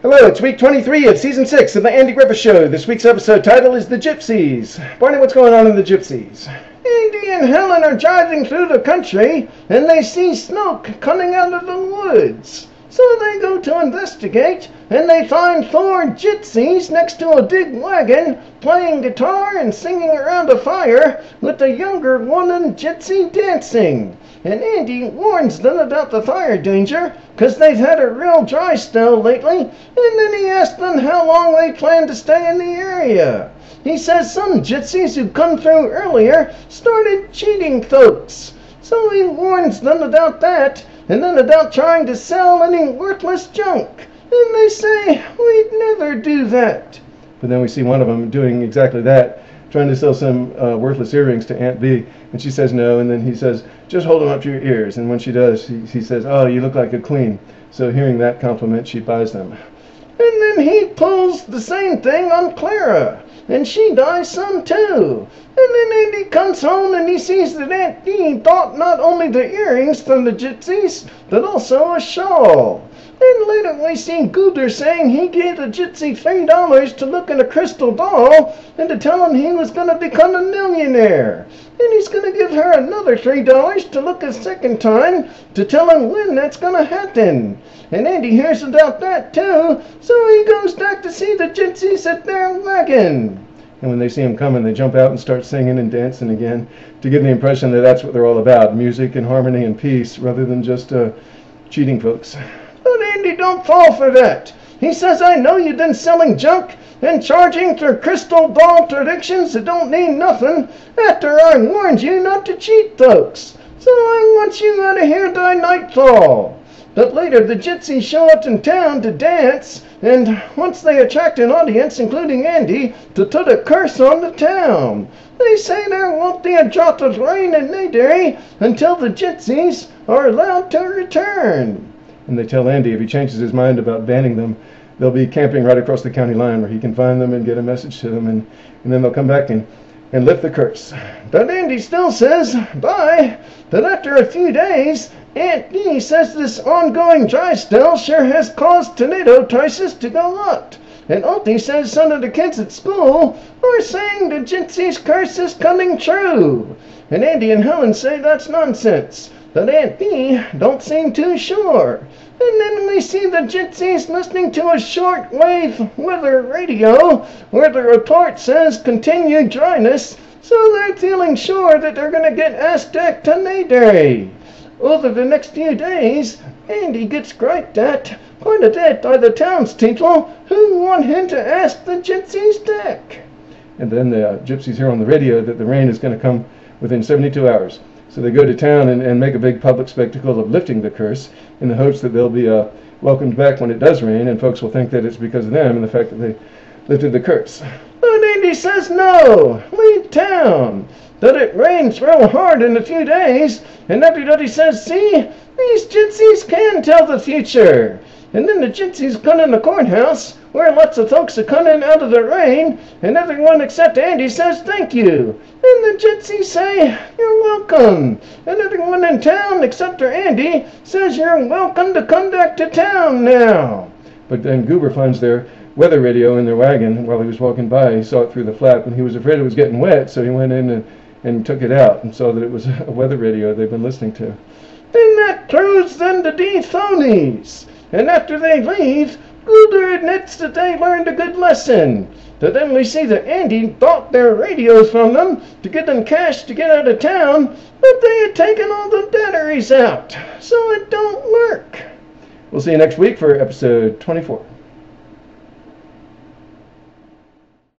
Hello, it's week 23 of season 6 of the Andy Griffith Show. This week's episode title is The Gypsies. Barney, what's going on in the Gypsies? Andy and Helen are driving through the country and they see smoke coming out of the woods. So they go to investigate and they find four gypsies next to a big wagon playing guitar and singing around a fire with a younger woman gypsy dancing. And Andy warns them about the fire danger because they've had a real dry spell lately, and then he asks them how long they plan to stay in the area. He says some gypsies who come through earlier started cheating folks. So he warns them about that, and then about trying to sell any worthless junk. And they say, we'd never do that. But then we see one of them doing exactly that, trying to sell some worthless earrings to Aunt B. And she says no, and then he says, just hold them up to your ears. And when she does, he says, oh, you look like a queen. So hearing that compliment, she buys them. And then he pulls the same thing on Clara, and she buys some too. And then Andy comes home and he sees that Aunt B bought not only the earrings from the gypsies, but also a shawl. And later we see Goober saying he gave the gypsy $3 to look at a crystal ball and to tell him he was going to become a millionaire. And he's going to give her another $3 to look a second time to tell him when that's going to happen. And Andy hears about that too, so he goes back to see the gypsies at their wagon. And when they see him coming, they jump out and start singing and dancing again to give the impression that that's what they're all about, music and harmony and peace, rather than just cheating folks. But Andy don't fall for that. He says, I know you've been selling junk and charging for crystal ball predictions that don't mean nothing after I warned you not to cheat folks. So I want you out of here by nightfall. But later the gypsies show up in town to dance, and once they attract an audience, including Andy, to put a curse on the town. They say there won't be a drop of rain in Mayday until the gypsies are allowed to return. And they tell Andy if he changes his mind about banning them, they'll be camping right across the county line where he can find them and get a message to them, and then they'll come back and lift the curse. But Andy still says bye, that after a few days, Aunt B says this ongoing dry spell sure has caused tomato prices to go up. And Auntie says some of the kids at school are saying the gypsy's curse is coming true. And Andy and Helen say that's nonsense, but Aunt B don't seem too sure. And then we see the gypsies listening to a shortwave weather radio where the report says continued dryness, so they're feeling sure that they're going to get Aztec to Mayday. Over the next few days, Andy gets griped at quite a bit by the townspeople who want him to ask the gypsies back. And then the gypsies hear on the radio that the rain is going to come within 72 hours. So they go to town and make a big public spectacle of lifting the curse in the hopes that they'll be welcomed back when it does rain, and folks will think that it's because of them and the fact that they lifted the curse. But Andy says no, leave town, that it rains real hard in a few days, and everybody says, see, these gypsies can tell the future. And then the gypsies come in the courthouse where lots of folks are coming out of the rain, and everyone except Andy says thank you. And the gypsies say, you're welcome. And everyone in town except for Andy says you're welcome to come back to town now. But then Goober finds their weather radio in their wagon while he was walking by. He saw it through the flap, and he was afraid it was getting wet, so he went in and took it out and saw that it was a weather radio they've been listening to. And that proves them to be phonies. And after they leave, Goober admits that they learned a good lesson. But then we see that Andy bought their radios from them to give them cash to get out of town, but they had taken all the batteries out, so it don't work. We'll see you next week for episode 24.